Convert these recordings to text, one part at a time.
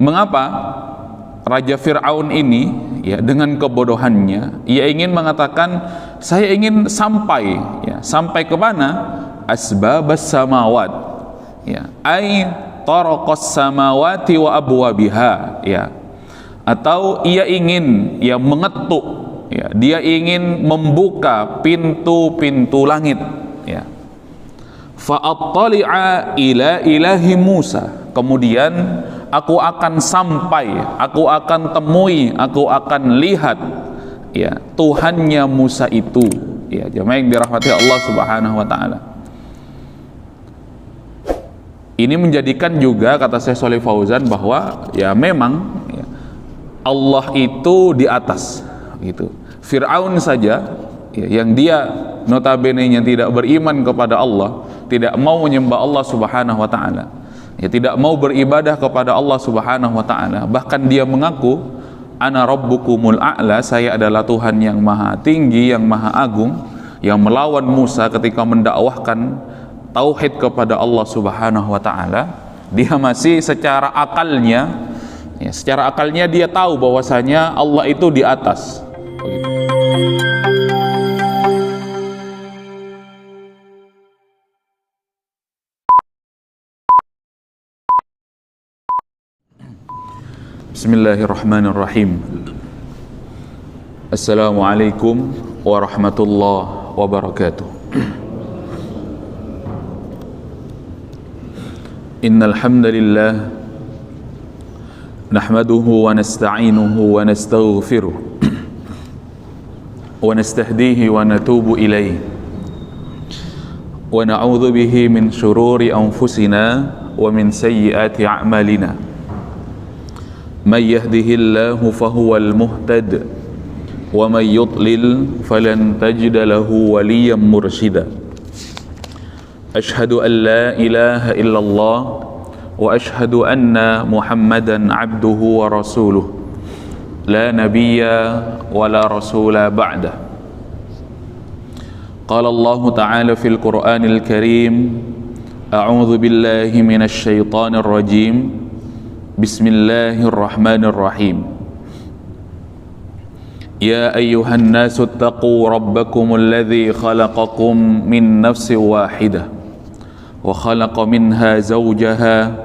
Mengapa Raja Fir'aun ini ya dengan kebodohannya ia ingin mengatakan saya ingin sampai ya, sampai ke mana? Asbabas samawat ya, ai taraqas samawati wa abwabiha ya, atau ia ingin ya mengetuk ya, dia ingin membuka pintu-pintu langit ya. Fa'attali'a ila ilahi Musa, kemudian aku akan sampai, aku akan temui, aku akan lihat ya Tuhannya Musa itu ya, jemaah yang dirahmati Allah Subhanahu wa taala. Ini menjadikan juga kata Syekh Shalih Fauzan bahwa ya memang ya, Allah itu di atas gitu. Fir'aun saja ya, yang dia notabene-nya tidak beriman kepada Allah, tidak mau menyembah Allah Subhanahu wa taala, ya tidak mau beribadah kepada Allah Subhanahu wa taala, bahkan dia mengaku ana rabbukumul a'la, saya adalah Tuhan yang maha tinggi, yang maha agung, yang melawan Musa ketika mendakwahkan tauhid kepada Allah Subhanahu wa taala. Dia masih secara akalnya ya, secara akalnya dia tahu bahwasanya Allah itu di atas. Bismillahirrahmanirrahim. Assalamualaikum warahmatullahi wabarakatuh. Innal hamdalillah nahmaduhu wa nasta'inuhu wa nastaghfiruh wa nastahdihi wa natubu ilayhi wa na'udzu bihi min shururi anfusina wa min sayyiati a'malina. Man yahdihillahu fahuwal muhtad wa man yudlil falan tajida lahu waliyyan mursyida. Ashhadu an la ilaha illallah wa ashhadu anna Muhammadan abduhu wa rasuluh la nabiyya wa la rasula ba'dah. Qala Allah ta'ala fil Qur'anil Karim, a'udzu billahi minasy syaithanir rajim. Bismillahirrahmanirrahim. Ya ayyuhan nasu taqu rabbakumul ladzi khalaqakum min nafsin wahidah wa khalaqa minha zawjaha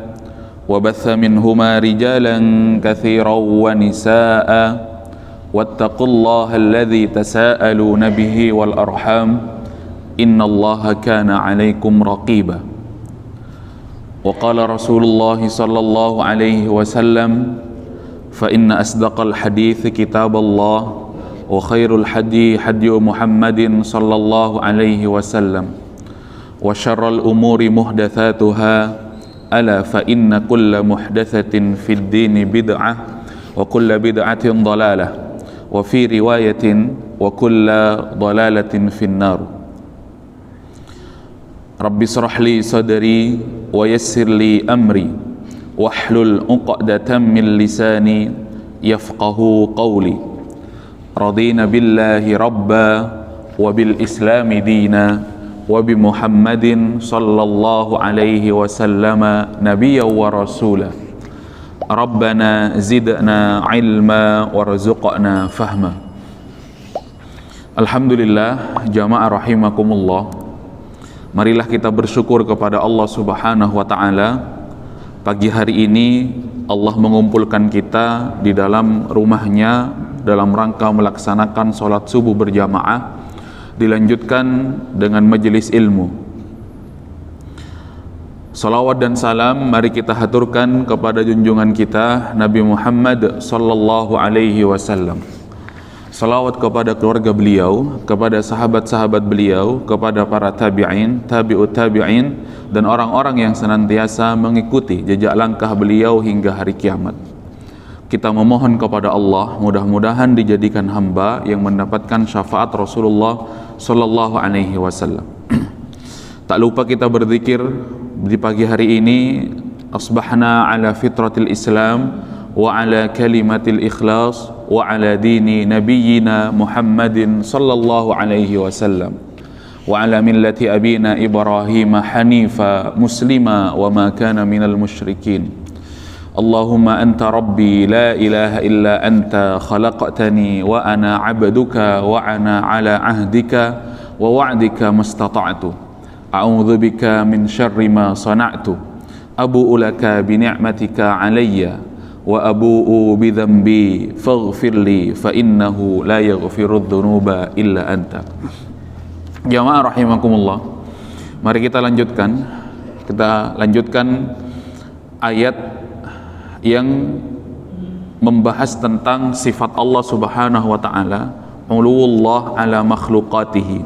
wa batha minhuma rijalan katsiran wa nisaa'a wattaqullaha alladzi tasaaluna bihi wal arham innallaha kana 'alaikum raqiba. Wa qala Rasulullah sallallahu alaihi wasallam, fa inna asdaqal hadits kitaballah wa khairul hadi hadyu Muhammadin sallallahu alaihi wasallam wa syarrul umuri muhdatsatuha ala fa inna kulla muhdatsatin fid dini bid'ah wa kulla bid'atin dhalalah wa fi riwayatin wa kulla dhalalatin finnar. Rabbi shrah li sadri wa yassir li amri wahlul 'uqdatam min lisani yafqahu qawli. Radina billahi rabba wa bil islami dina wa bi Muhammadin sallallahu alaihi wasallama nabiyyan wa rasula. Rabbana zidna ilma warzuqna fahma. Alhamdulillah, jamaah rahimakumullah. Marilah kita bersyukur kepada Allah Subhanahu wa taala. Pagi hari ini Allah mengumpulkan kita di dalam rumahnya dalam rangka melaksanakan sholat subuh berjamaah, dilanjutkan dengan majelis ilmu. Salawat dan salam mari kita haturkan kepada junjungan kita Nabi Muhammad sallallahu alaihi wasallam. Salawat kepada keluarga beliau, kepada sahabat-sahabat beliau, kepada para tabi'in, tabi'ut tabi'in, dan orang-orang yang senantiasa mengikuti jejak langkah beliau hingga hari kiamat. Kita memohon kepada Allah, mudah-mudahan dijadikan hamba yang mendapatkan syafaat Rasulullah sallallahu alaihi wasallam. Tak lupa kita berzikir di pagi hari ini, asbahna ala fitratil Islam wa ala kalimatil ikhlas wa ala dini nabiyyina Muhammadin sallallahu alaihi wasallam wa ala millati abina Ibrahim hanifa muslima wa ma kana minal musyrikin. Allahumma anta rabbi la ilaha illa anta khalaqtani wa ana 'abduka wa ana 'ala 'ahdika wa wa'dika mastata'tu a'udzu bika min syarri ma sana'tu abu'u laka bi ni'matika 'alayya wa abu'u bi dhanbi faghfirli fa innahu la yaghfirudz dzunuba illa anta. Jamaah rahimakumullah, mari kita lanjutkan ayat yang membahas tentang sifat Allah Subhanahu wa taala, uluwullah ala makhluqatihi.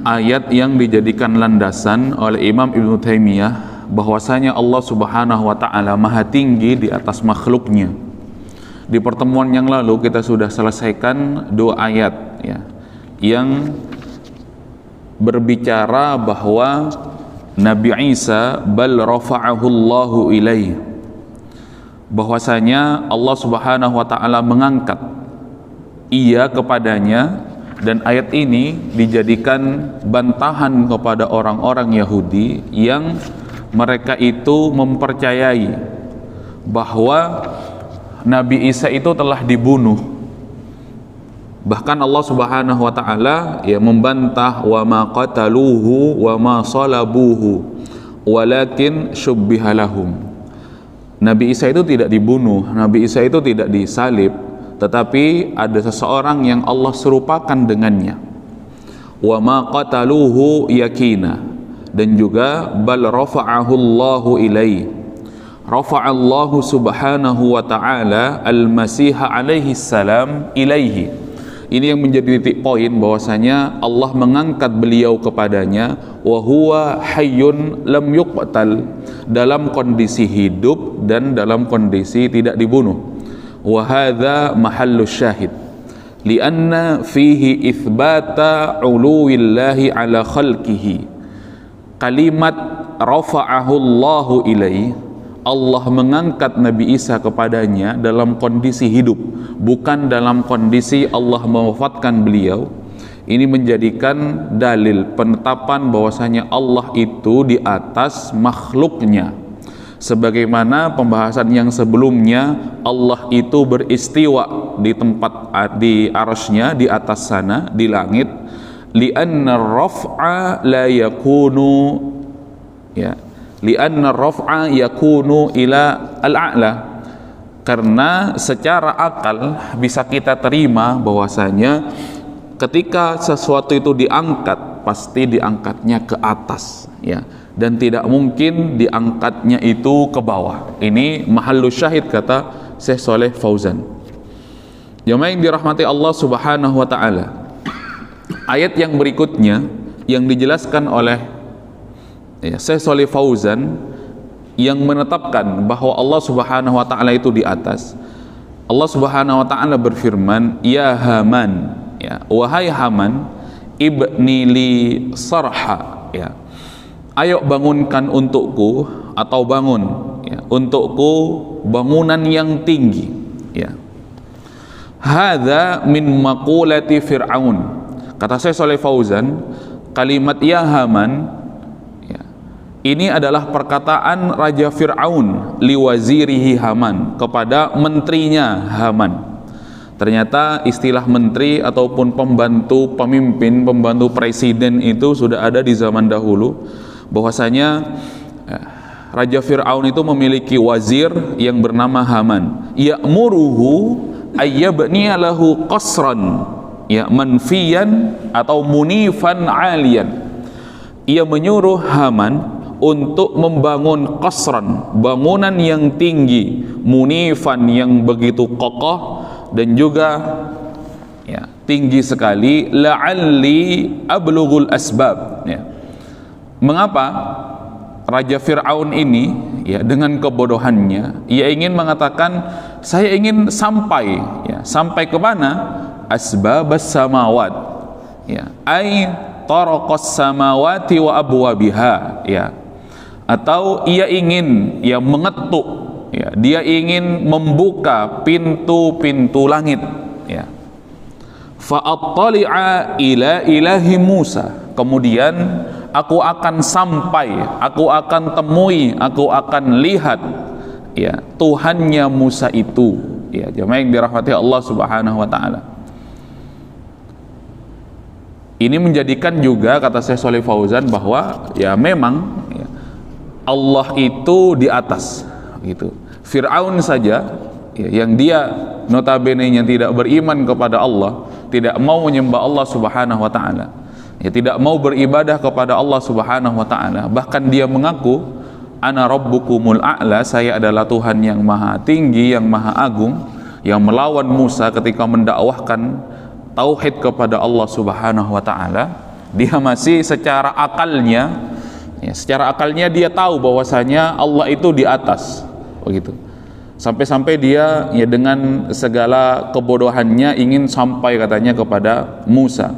Ayat yang dijadikan landasan oleh Imam Ibnu Taimiyah bahwasanya Allah Subhanahu wa taala maha tinggi di atas makhluknya. Di pertemuan yang lalu kita sudah selesaikan 2 ayat ya, yang berbicara bahwa Nabi Isa bal rafa'ahu Allahu ilaihi, bahwasanya Allah Subhanahu wa taala mengangkat ia kepadanya, dan ayat ini dijadikan bantahan kepada orang-orang Yahudi yang mereka itu mempercayai bahwa Nabi Isa itu telah dibunuh. Bahkan Allah Subhanahu wa taala ya membantah, wa ma qataluhu wa ma salabuhu walakin syubbiha lahum. Nabi Isa itu tidak dibunuh, Nabi Isa itu tidak disalib, tetapi ada seseorang yang Allah serupakan dengannya. Wa ma qataluhu yakina, dan juga bal rafa'ahu Allahu ilaihi. Rafa'allahu subhanahu wa ta'ala al-Masih alaihi salam ilaihi. Ini yang menjadi titik poin bahwasanya Allah mengangkat beliau kepadanya, wa huwa hayyun lam yuqtal, dalam kondisi hidup dan dalam kondisi tidak dibunuh. Wa hadza mahallu syahid lianna fihi itsbata uluwillahi ala khalqihi. Kalimat rafa'ahu Allahu ilaihi, Allah mengangkat Nabi Isa kepadanya dalam kondisi hidup, bukan dalam kondisi Allah mewafatkan beliau. Ini menjadikan dalil penetapan bahwasanya Allah itu di atas makhluknya. Sebagaimana pembahasan yang sebelumnya, Allah itu beristiwa di tempat di arsy-Nya, di atas sana, di langit. Li'anna raf'a la yakunu ya, li'anna raf'a yakunu ila al-a'la, karena secara akal bisa kita terima bahwasanya ketika sesuatu itu diangkat, pasti diangkatnya ke atas ya, dan tidak mungkin diangkatnya itu ke bawah. Ini mahallu syahid kata Syekh Shalih Fauzan. Jamaah yang dirahmati Allah Subhanahu wa taala, ayat yang berikutnya yang dijelaskan oleh Syekh Shalih Fauzan yang menetapkan bahwa Allah Subhanahu wa taala itu di atas. Allah Subhanahu wa taala berfirman, ya Haman, ya, wahai Haman, ibni li sarha, ya, ayo bangunkan untukku, atau bangun ya, untukku bangunan yang tinggi ya. Hadza min maqulati Fir'aun. Kata Syekh Shalih Fauzan, kalimat ya Haman ini adalah perkataan Raja Fir'aun liwazirihi Haman, kepada menterinya Haman. Ternyata istilah menteri ataupun pembantu pemimpin, pembantu presiden itu sudah ada di zaman dahulu. Bahwasanya Raja Fir'aun itu memiliki wazir yang bernama Haman. Ya'muruhu ayyabniya lahu qasran ya manfiyan atau munifan aliyan. Ia menyuruh Haman untuk membangun qasran, bangunan yang tinggi, munifan yang begitu kokoh, dan juga ya, tinggi sekali, la'alli ablughul asbab ya. Mengapa Raja Fir'aun ini ya, dengan kebodohannya ia ingin mengatakan, saya ingin sampai ya, sampai ke mana? Asbabas samawat ya, ay taraqas samawati wa abwabiha ya, atau ia ingin ya mengetuk ya, dia ingin membuka pintu-pintu langit ya. Fa'attali'a ila ilahi Musa, kemudian aku akan sampai, aku akan temui, aku akan lihat ya Tuhannya Musa itu, ya jemaah yang dirahmati Allah Subhanahu wa taala. Ini menjadikan juga, kata Syekh Shalih Fauzan, bahwa ya memang ya, Allah itu di atas gitu. Fir'aun saja ya, yang dia notabene-nya tidak beriman kepada Allah, tidak mau menyembah Allah Subhanahu wa taala, ya tidak mau beribadah kepada Allah Subhanahu wa taala, bahkan dia mengaku ana rabbukumul a'la, saya adalah Tuhan yang maha tinggi, yang maha agung, yang melawan Musa ketika mendakwahkan tauhid kepada Allah Subhanahu wa taala. Dia masih secara akalnya, ya, secara akalnya dia tahu bahwasanya Allah itu di atas, begitu. Sampai-sampai dia ya dengan segala kebodohannya ingin sampai katanya kepada Musa.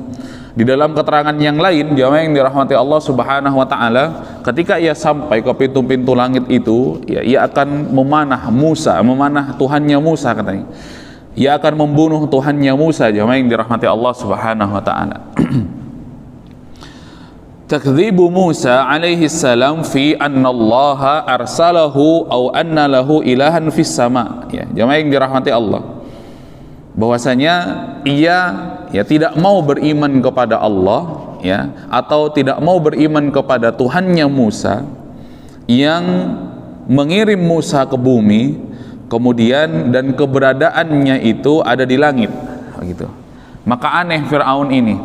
Di dalam keterangan yang lain, jamaah yang dirahmati Allah Subhanahu wa taala, ketika ia sampai ke pintu-pintu langit itu, ya ia akan memanah Musa, memanah Tuhannya Musa katanya. Ia akan membunuh Tuhannya Musa, jamaah yang dirahmati Allah Subhanahu wa taala. Takdzibu Musa alaihi salam fi anna Allah arsalahu au anna lahu ilahan fis sama. Ya, jamaah yang dirahmati Allah, bahwasanya ia ya tidak mau beriman kepada Allah, ya, atau tidak mau beriman kepada Tuhannya Musa yang mengirim Musa ke bumi, kemudian dan keberadaannya itu ada di langit, begitu. Maka aneh Fir'aun ini,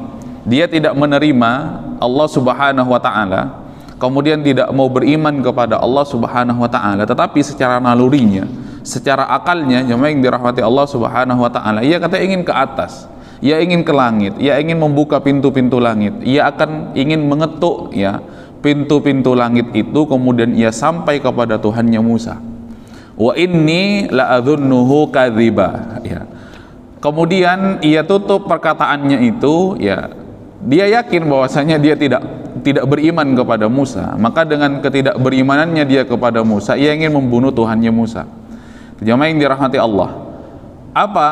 dia tidak menerima Allah Subhanahu wa taala, kemudian tidak mau beriman kepada Allah Subhanahu wa taala, tetapi secara nalurinya, secara akalnya, jemaah yang dirahmati Allah Subhanahu wa taala, ia kata ingin ke atas, ia ingin ke langit, ia ingin membuka pintu-pintu langit, ia akan ingin mengetuk ya pintu-pintu langit itu, kemudian ia sampai kepada Tuhannya Musa. Wa inni la'adhunnuhu kadziba, ya. Kemudian ia tutup perkataannya itu, ya dia yakin bahwasanya dia tidak beriman kepada Musa, maka dengan ketidakberimanannya dia kepada Musa, ia ingin membunuh Tuhannya Musa. Jamaah yang dirahmati Allah, apa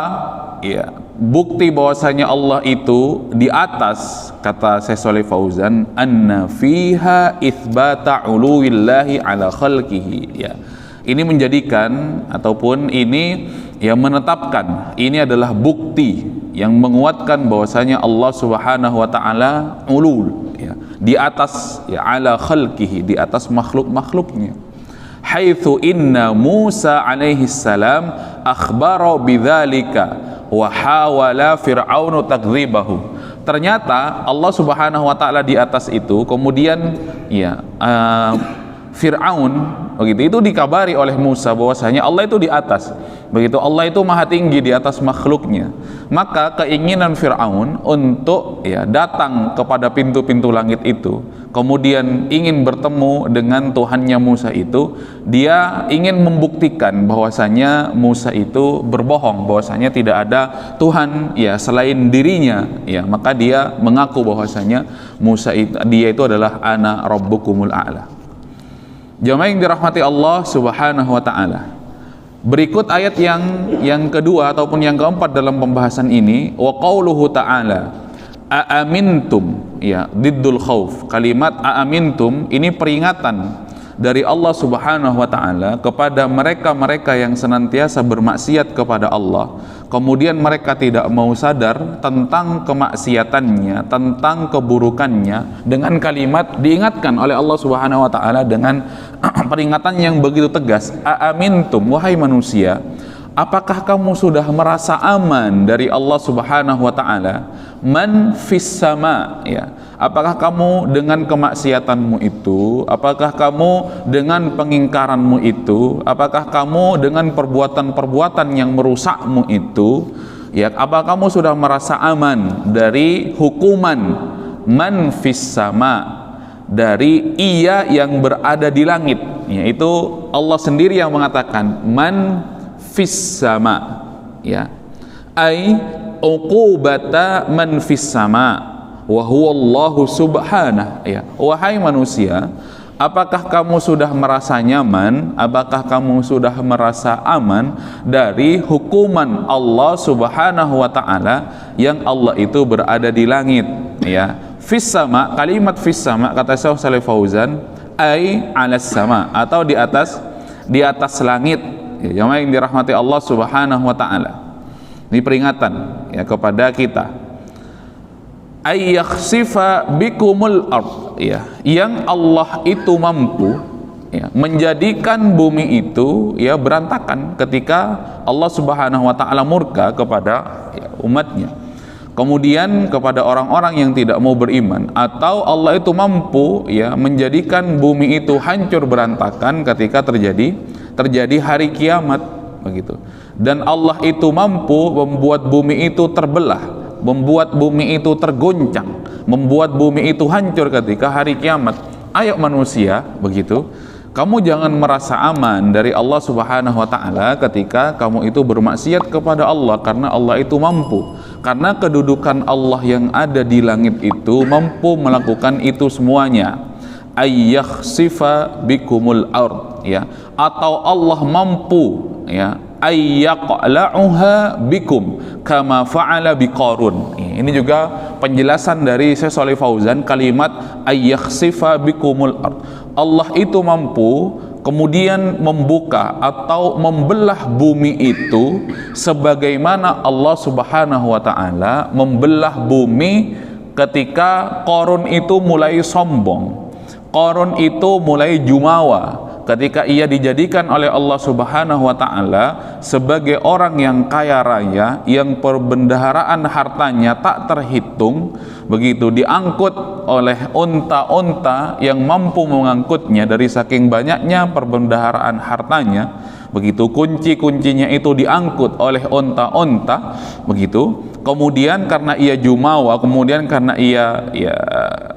ya bukti bahwasanya Allah itu di atas? Kata Syekh Shalih Fauzan, anna fiha itsbata uluwillahi ala khalqihi, ya. Ini menjadikan ataupun ini yang menetapkan, ini adalah bukti yang menguatkan bahwasanya Allah Subhanahu wa taala ulul, ya, di atas, ya, ala khalqihi, di atas makhluk-makhluknya. Haitsu inna Musa alaihi salam akhbara bidzalika wa hawala fir'aunu takdzibahu. Ternyata Allah Subhanahu wa taala di atas itu, kemudian ya Fir'aun, begitu, itu dikabari oleh Musa bahwasanya Allah itu di atas, begitu, Allah itu maha tinggi di atas makhluknya. Maka keinginan Fir'aun untuk ya datang kepada pintu-pintu langit itu, kemudian ingin bertemu dengan Tuhannya Musa itu, dia ingin membuktikan bahwasanya Musa itu berbohong, bahwasanya tidak ada Tuhan ya selain dirinya, ya. Maka dia mengaku bahwasanya dia itu adalah ana rabbukumul a'la. Jamaah yang dirahmati Allah Subhanahu wa taala. Berikut ayat yang kedua ataupun yang keempat dalam pembahasan ini, wa qauluhu ta'ala aamintum, ya, diddul khauf. Kalimat aamintum ini peringatan dari Allah Subhanahu wa taala kepada mereka-mereka yang senantiasa bermaksiat kepada Allah, kemudian mereka tidak mau sadar tentang kemaksiatannya, tentang keburukannya, dengan kalimat diingatkan oleh Allah Subhanahu wa taala dengan peringatan yang begitu tegas. Aamintum, wahai manusia, apakah kamu sudah merasa aman dari Allah Subhanahu wa taala? Man fis sama, ya. Apakah kamu dengan kemaksiatanmu itu, apakah kamu dengan pengingkaranmu itu, apakah kamu dengan perbuatan-perbuatan yang merusakmu itu, ya, apakah kamu sudah merasa aman dari hukuman man fis sama, dari ia yang berada di langit, yaitu Allah sendiri yang mengatakan man fis sama, ya, ai uqubata man fis sama wa huwa Allahu subhanahu, ya. Wahai manusia, apakah kamu sudah merasa nyaman, apakah kamu sudah merasa aman dari hukuman Allah Subhanahu wa taala yang Allah itu berada di langit, ya. Fis sama, kalimat fis sama kata Syekh Shalih Fauzan ai alas sama, atau di atas di atas langit, ya, jamaah yang dirahmati Allah Subhanahu wa taala. Ini peringatan ya kepada kita. Ayyakhsifa bikumul ard, ya, yang Allah itu mampu ya, menjadikan bumi itu ya berantakan ketika Allah Subhanahu wa taala murka kepada ya, umatnya. Kemudian kepada orang-orang yang tidak mau beriman, atau Allah itu mampu ya menjadikan bumi itu hancur berantakan ketika terjadi hari kiamat begitu. Dan Allah itu mampu membuat bumi itu terbelah, membuat bumi itu tergoncang, membuat bumi itu hancur ketika hari kiamat. Ayo manusia begitu, kamu jangan merasa aman dari Allah Subhanahu wa taala ketika kamu itu bermaksiat kepada Allah, karena Allah itu mampu. Karena kedudukan Allah yang ada di langit itu mampu melakukan itu semuanya. Ayyakhsifa bikumul ard, ya, atau Allah mampu ya ayyaqla'uha bikum kama fa'ala biqarun. Ini juga penjelasan dari Syekh Shalih Fauzan kalimat ayyakhsifa bikumul ard. Allah itu mampu kemudian membuka atau membelah bumi itu sebagaimana Allah Subhanahu wa taala membelah bumi ketika Qarun itu mulai sombong. Qarun itu mulai jumawa ketika ia dijadikan oleh Allah Subhanahu wa taala sebagai orang yang kaya raya, yang perbendaharaan hartanya tak terhitung, begitu diangkut oleh unta-unta yang mampu mengangkutnya dari saking banyaknya perbendaharaan hartanya, begitu kunci-kuncinya itu diangkut oleh unta-unta, begitu. Kemudian karena ia jumawa, kemudian karena ia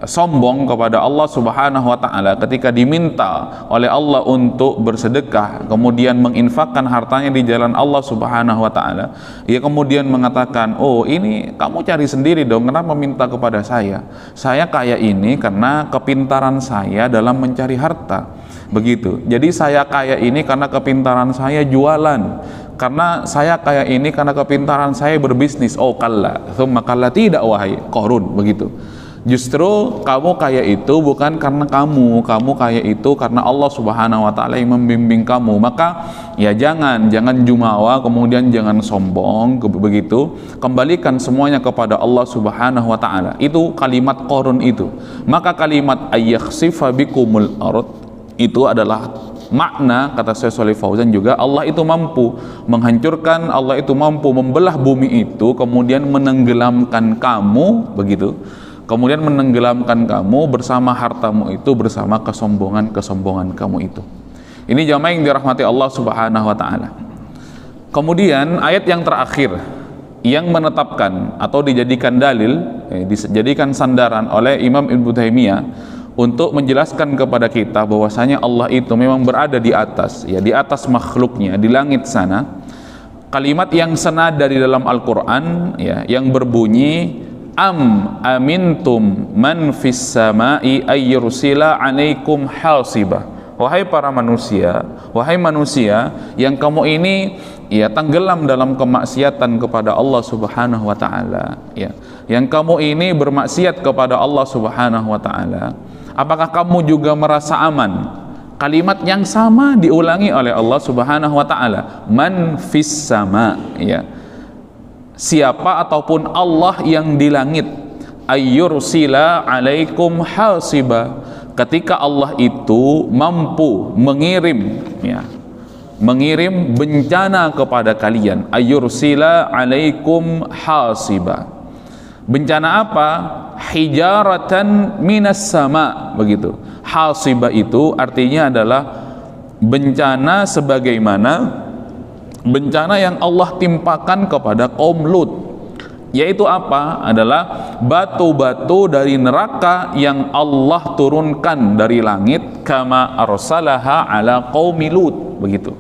sombong kepada Allah Subhanahu wa taala ketika diminta oleh Allah untuk bersedekah, kemudian menginfakkan hartanya di jalan Allah Subhanahu wa taala, ia kemudian mengatakan, "Oh, ini kamu cari sendiri dong, kenapa meminta kepada saya? Saya kaya ini karena kepintaran saya dalam mencari harta." Begitu. Jadi saya kaya ini karena kepintaran saya jualan. Karena saya kaya ini karena kepintaran saya berbisnis. Oh kalla, thumma kalla, tidak wahai Qarun, begitu. Justru kamu kaya itu bukan karena kamu kaya itu karena Allah Subhanahu wa taala yang membimbing kamu. Maka ya jangan jumawa, kemudian jangan sombong, begitu. Kembalikan semuanya kepada Allah Subhanahu wa taala. Itu kalimat Qarun itu. Maka kalimat ayyakhsifa bikumul ard itu adalah makna, kata Syekh Shalih Fauzan juga, Allah itu mampu menghancurkan, Allah itu mampu membelah bumi itu, kemudian menenggelamkan kamu, begitu. Kemudian menenggelamkan kamu bersama hartamu itu, bersama kesombongan kamu itu. Ini jamaah yang dirahmati Allah Subhanahu wa taala. Kemudian ayat yang terakhir yang menetapkan atau dijadikan dalil, dijadikan sandaran oleh Imam Ibnu Taimiyah untuk menjelaskan kepada kita bahwasanya Allah itu memang berada di atas, ya, di atas makhluknya, di langit sana. Kalimat yang senada di dalam Al-Qur'an, ya, yang berbunyi amintum man fis sama'i ayyursila 'alaikum hasiba. Wahai para manusia, wahai manusia yang kamu ini ya tenggelam dalam kemaksiatan kepada Allah Subhanahu wa taala, ya. Yang kamu ini bermaksiat kepada Allah Subhanahu wa taala. Apakah kamu juga merasa aman? Kalimat yang sama diulangi oleh Allah Subhanahu wa taala. Man fis sama, ya. Siapa ataupun Allah yang di langit, ayyursila 'alaikum hasiba. Ketika Allah itu mampu mengirim, ya, mengirim bencana kepada kalian, ayyursila 'alaikum hasiba. Bencana apa? Hijaratan minas sama, begitu. Hasibah itu artinya adalah bencana sebagaimana bencana yang Allah timpakan kepada kaum Lut. Yaitu apa? Adalah batu-batu dari neraka yang Allah turunkan dari langit, kama arsalaha ala qaumi Lut, begitu.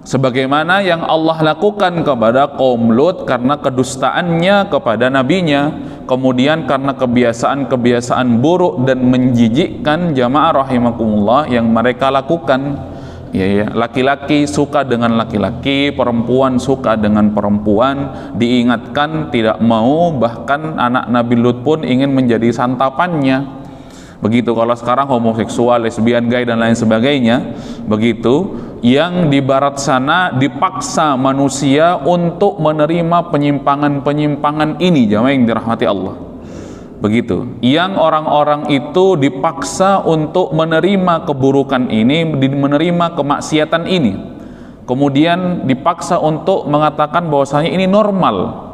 Sebagaimana yang Allah lakukan kepada kaum Lut karena kedustaannya kepada nabinya, kemudian karena kebiasaan-kebiasaan buruk dan menjijikkan, jamaah rahimakumullah, yang mereka lakukan. Ya, laki-laki suka dengan laki-laki, perempuan suka dengan perempuan, diingatkan tidak mau, bahkan anak Nabi Lut pun ingin menjadi santapannya. Begitu kalau sekarang homoseksual, lesbian, gay dan lain sebagainya, begitu, yang di barat sana dipaksa manusia untuk menerima penyimpangan-penyimpangan ini, jamaah yang dirahmati Allah. Begitu, yang orang-orang itu dipaksa untuk menerima keburukan ini, menerima kemaksiatan ini, kemudian dipaksa untuk mengatakan bahwasanya ini normal.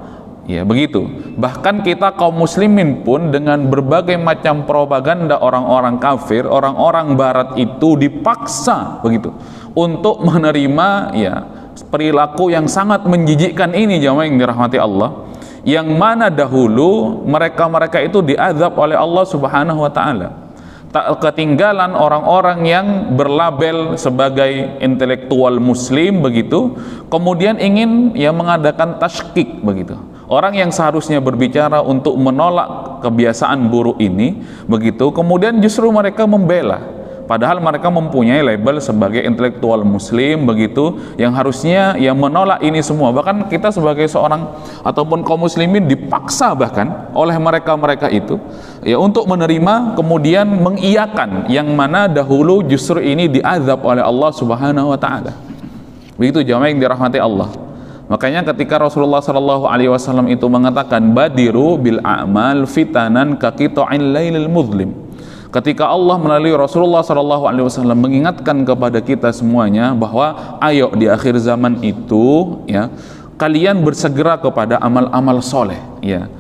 Ya begitu. Bahkan kita kaum muslimin pun dengan berbagai macam propaganda orang-orang kafir, orang-orang barat itu dipaksa begitu untuk menerima ya perilaku yang sangat menjijikkan ini, jamaah yang dirahmati Allah. Yang mana dahulu mereka-mereka itu diazab oleh Allah Subhanahu wa taala. Tak ketinggalan orang-orang yang berlabel sebagai intelektual muslim begitu, kemudian ingin ya mengadakan tasykik begitu. Orang yang seharusnya berbicara untuk menolak kebiasaan buruk ini begitu, kemudian justru mereka membela, padahal mereka mempunyai label sebagai intelektual muslim begitu, yang harusnya yang menolak ini semua. Bahkan kita sebagai seorang ataupun kaum muslimin dipaksa bahkan oleh mereka-mereka itu ya untuk menerima, kemudian mengiyakan yang mana dahulu justru ini diazab oleh Allah Subhanahu wa taala. Begitu jamaah yang dirahmati Allah. Makanya ketika Rasulullah sallallahu alaihi wasallam itu mengatakan badiru bil a'mal fitanan ka qita'il lailil muzlim. Ketika Allah melalui Rasulullah sallallahu alaihi wasallam mengingatkan kepada kita semuanya bahwa ayo di akhir zaman itu ya kalian bersegera kepada amal-amal soleh ya.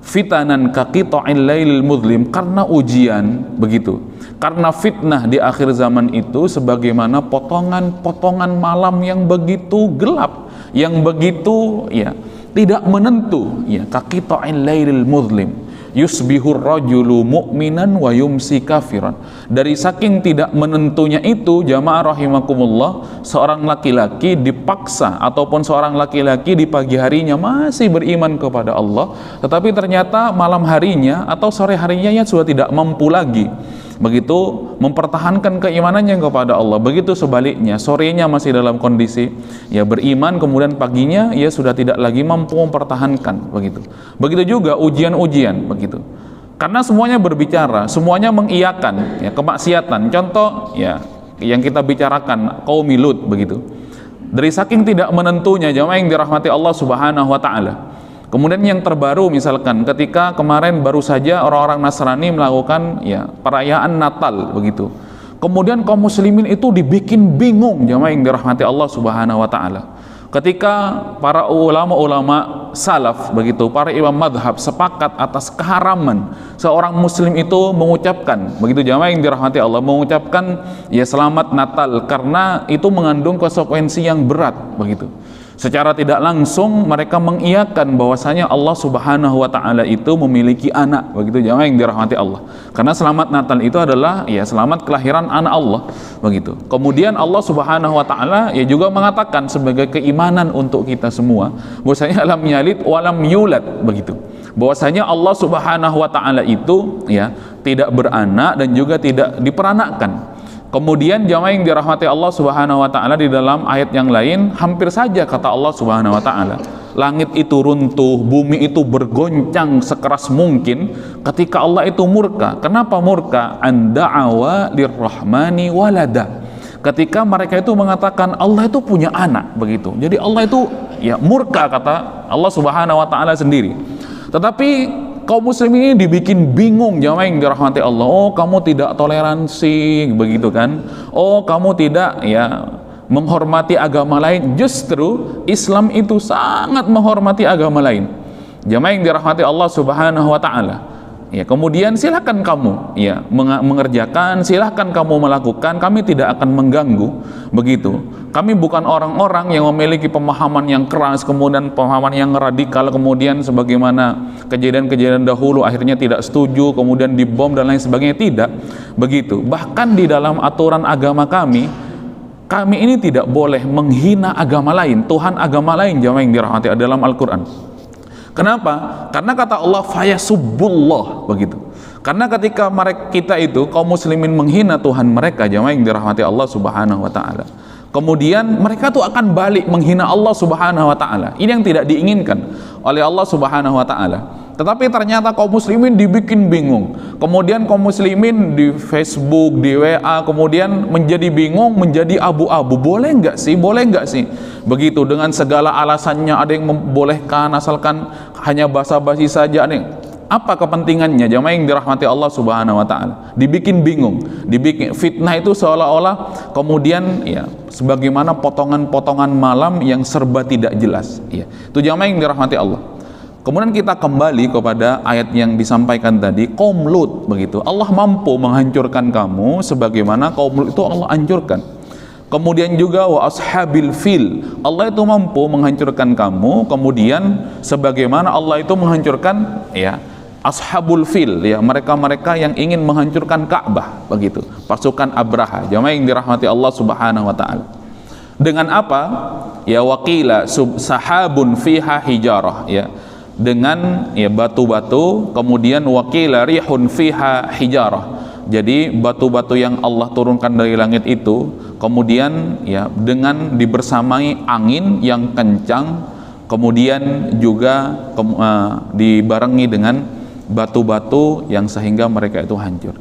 Fitanan ka qita'il lailil muzlim, karena ujian begitu. Karena fitnah di akhir zaman itu sebagaimana potongan-potongan malam yang begitu gelap, yang begitu ya tidak menentu ya, kaqita'il lailil muzlim yusbihur rajulu mu'minan wa yumsi kafiran. Dari saking tidak menentunya itu, jamaah rahimakumullah, seorang laki-laki dipaksa ataupun seorang laki-laki di pagi harinya masih beriman kepada Allah, tetapi ternyata malam harinya atau sore harinya ya sudah tidak mampu lagi begitu mempertahankan keimanannya kepada Allah. Begitu sebaliknya, sorenya masih dalam kondisi ya beriman, kemudian paginya ia sudah tidak lagi mampu mempertahankan begitu. Begitu juga ujian-ujian begitu. Karena semuanya berbicara, semuanya mengiyakan ya kemaksiatan. Contoh ya yang kita bicarakan kaum Lut begitu. Dari saking tidak menentunya, jamaah yang dirahmati Allah Subhanahu wa taala. Kemudian yang terbaru misalkan ketika kemarin baru saja orang-orang Nasrani melakukan ya perayaan Natal begitu. Kemudian kaum muslimin itu dibikin bingung, jamaah yang dirahmati Allah Subhanahu wa taala. Ketika para ulama-ulama salaf begitu, para imam madhab sepakat atas keharaman seorang muslim itu mengucapkan begitu, jamaah yang dirahmati Allah, mengucapkan ya selamat Natal, karena itu mengandung konsekuensi yang berat begitu. Secara tidak langsung mereka mengiyakan bahwasanya Allah Subhanahu wa taala itu memiliki anak begitu, jamaah yang dirahmati Allah. Karena selamat Natal itu adalah ya selamat kelahiran anak Allah begitu. Kemudian Allah Subhanahu wa taala ya juga mengatakan sebagai keimanan untuk kita semua bahwasanya lam yalid walam yulad begitu. Bahwasanya Allah Subhanahu wa taala itu ya tidak beranak dan juga tidak diperanakkan. Kemudian jamaah yang dirahmati Allah Subhanahu wa taala, di dalam ayat yang lain hampir saja kata Allah Subhanahu wa taala, langit itu runtuh, bumi itu bergoncang sekeras mungkin ketika Allah itu murka. Kenapa murka? Anda'awa lirrahmani walada. Ketika mereka itu mengatakan Allah itu punya anak begitu. Jadi Allah itu ya murka, kata Allah Subhanahu wa taala sendiri. Tetapi kaum muslimin ini dibikin bingung, jamaah yang dirahmati Allah. Oh, kamu tidak toleransi begitu kan? Oh, kamu tidak ya menghormati agama lain. Justru Islam itu sangat menghormati agama lain, jamaah yang dirahmati Allah Subhanahu wa taala. Ya, kemudian silahkan kamu ya mengerjakan, silahkan kamu melakukan, kami tidak akan mengganggu begitu. Kami bukan orang-orang yang memiliki pemahaman yang keras, kemudian pemahaman yang radikal, kemudian sebagaimana kejadian-kejadian dahulu akhirnya tidak setuju, kemudian dibom dan lain sebagainya. Tidak begitu. Bahkan di dalam aturan agama kami ini tidak boleh menghina agama lain, Tuhan agama lain, jamaah yang dirahmati dalam Al-Quran. Kenapa? Karena kata Allah fayasubbullah begitu. Karena ketika kita itu kaum muslimin menghina Tuhan mereka, jamaah yang dirahmati Allah Subhanahu wa taala, kemudian mereka tuh akan balik menghina Allah Subhanahu wa taala. Ini yang tidak diinginkan oleh Allah Subhanahu wa taala. Tetapi ternyata kaum muslimin dibikin bingung. Kemudian kaum muslimin di Facebook, di WA, kemudian menjadi bingung, menjadi abu-abu. Boleh nggak sih? Boleh nggak sih? Begitu, dengan segala alasannya, ada yang membolehkan asalkan hanya basa-basi saja. Apa kepentingannya? Jamaah yang dirahmati Allah Subhanahu wa taala. Dibikin bingung, dibikin fitnah itu seolah-olah kemudian ya sebagaimana potongan-potongan malam yang serba tidak jelas. Ya. Itu jamaah yang dirahmati Allah. Kemudian kita kembali kepada ayat yang disampaikan tadi, kaum Lut begitu. Allah mampu menghancurkan kamu sebagaimana kaum Lut itu Allah hancurkan. Kemudian juga wa ashabil fil, Allah itu mampu menghancurkan kamu kemudian sebagaimana Allah itu menghancurkan ya ashabul fil, ya mereka-mereka yang ingin menghancurkan Ka'bah begitu, pasukan Abraha. Jamaah yang dirahmati Allah Subhanahu wa taala. Dengan apa? Ya waqila sahabun fiha hijarah, ya dengan ya batu-batu, kemudian waqila rihun fiha hijarah. Jadi batu-batu yang Allah turunkan dari langit itu kemudian ya dengan dibersamai angin yang kencang, kemudian juga dibarengi dengan batu-batu yang sehingga mereka itu hancur.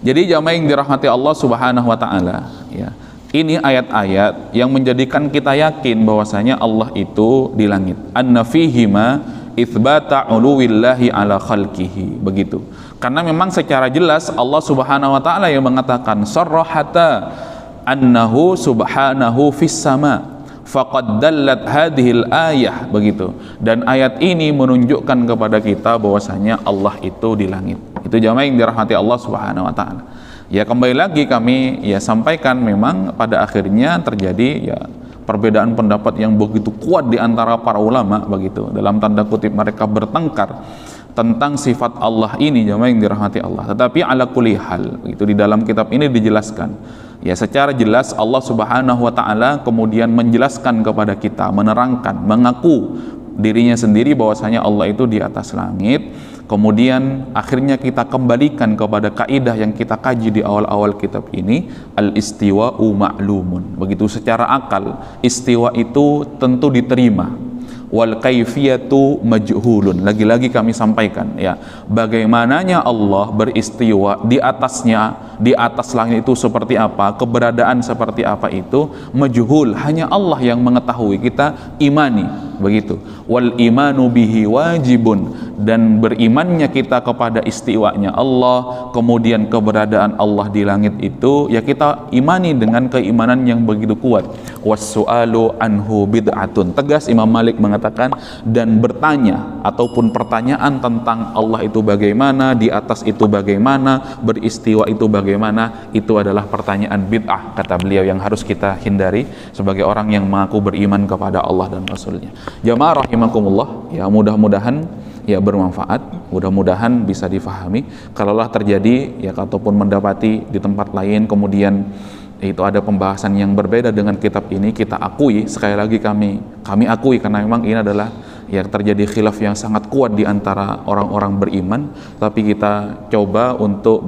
Jadi jamaah yang dirahmati Allah Subhanahu wa taala, ya. Ini ayat-ayat yang menjadikan kita yakin bahwasanya Allah itu di langit. Anna fihima itsbata uluwillahi ala khalqihi, begitu. Karena memang secara jelas Allah Subhanahu wa taala yang mengatakan sarrahata annahu subhanahu fis sama faqad dallat hadhil ayah, begitu. Dan ayat ini menunjukkan kepada kita bahwasanya Allah itu di langit. Itu jamaah yang dirahmati Allah Subhanahu wa taala. Ya kembali lagi kami ya sampaikan memang pada akhirnya terjadi ya perbedaan pendapat yang begitu kuat di antara para ulama, begitu. Dalam tanda kutip mereka bertengkar tentang sifat Allah ini, jamaah yang dirahmati Allah. Tetapi ala kulli hal, itu di dalam kitab ini dijelaskan ya secara jelas Allah Subhanahu wa taala kemudian menjelaskan kepada kita, menerangkan, mengaku dirinya sendiri bahwasanya Allah itu di atas langit. Kemudian akhirnya kita kembalikan kepada kaidah yang kita kaji di awal-awal kitab ini, al-istiwa'u ma'lumun. Begitu secara akal, istiwa itu tentu diterima. Wal kaifiyatu majhulun. Lagi-lagi kami sampaikan ya, bagaimananya Allah beristiwa di atasnya, di atas langit itu seperti apa, keberadaan seperti apa itu majhul, hanya Allah yang mengetahui. Kita imani, begitu. Wal imanu bihi wajibun, dan berimannya kita kepada istiwanya Allah, kemudian keberadaan Allah di langit itu ya kita imani dengan keimanan yang begitu kuat. Was-su'alu anhu bid'atun. Tegas Imam Malik mengatakan, dan bertanya ataupun pertanyaan tentang Allah itu bagaimana, di atas itu bagaimana, beristiwa itu bagaimana, itu adalah pertanyaan bid'ah, kata beliau, yang harus kita hindari sebagai orang yang mengaku beriman kepada Allah dan Rasulnya. Jamaah rahimakumullah, ya mudah-mudahan ya bermanfaat, mudah-mudahan bisa difahami. Kalaulah terjadi ya ataupun mendapati di tempat lain kemudian itu ada pembahasan yang berbeda dengan kitab ini, kita akui, sekali lagi kami akui, karena memang ini adalah ya terjadi khilaf yang sangat kuat di antara orang-orang beriman, tapi kita coba untuk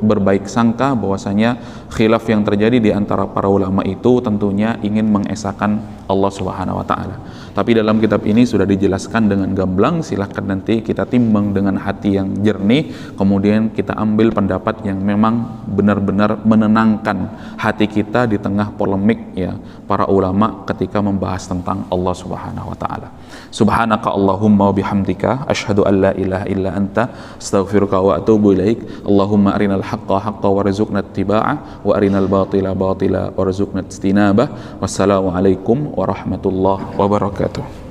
berbaik sangka bahwasanya khilaf yang terjadi di antara para ulama itu tentunya ingin mengesahkan Allah Subhanahu wa taala. Tapi dalam kitab ini sudah dijelaskan dengan gamblang, silahkan nanti kita timbang dengan hati yang jernih, kemudian kita ambil pendapat yang memang benar-benar menenangkan hati kita di tengah polemik ya para ulama ketika membahas tentang Allah Subhanahu wa taala. Subhanaka Allahumma wa bihamdika asyhadu an la ilaha illa anta astaghfiruka wa atubu ilaik. Allahumma arinal haqqa haqqa warzuqna ittiba'ah wa arinal batila batila warzuqna ijtinabah. Wassalamu alaikum warahmatullahi wabarakatuh.